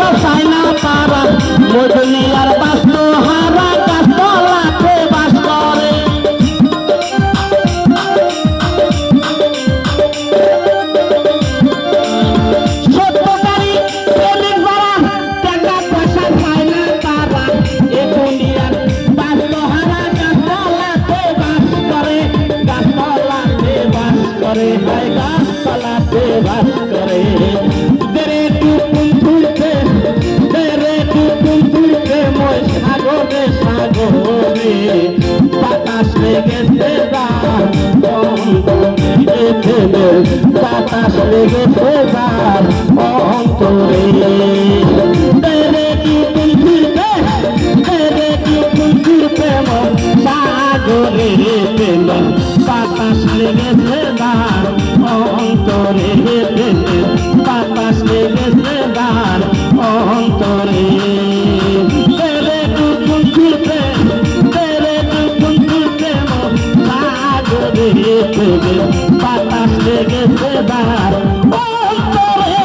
সব চায় না তারা মজুলিয়ার বাস্তু হারা গাছতলাতে বাস করে সত্যকারী প্রেমিক যারা টাকা পয়সা চায় না তারা এ দুনিয়ার বাস্তু হারা গাছতলাতে বাস করে গাছতলাতে বাস করে হায় গাছতলাতে বাস করে সাগরে বাতাস লেগেছে বাতাস লেগেছে যার অন্তরে সাগরে বাতাস লেগেছে যার অন্তরে বাতাস লেগেছে যার অন্তরে বাতাস লেগেছে বার অন্তরে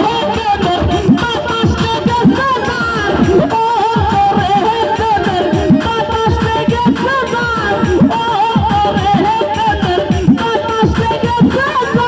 বাতাস লেগেছে বার অন্তরে বাতাস লেগেছে বার অন্তরে বাতাস লেগেছে বার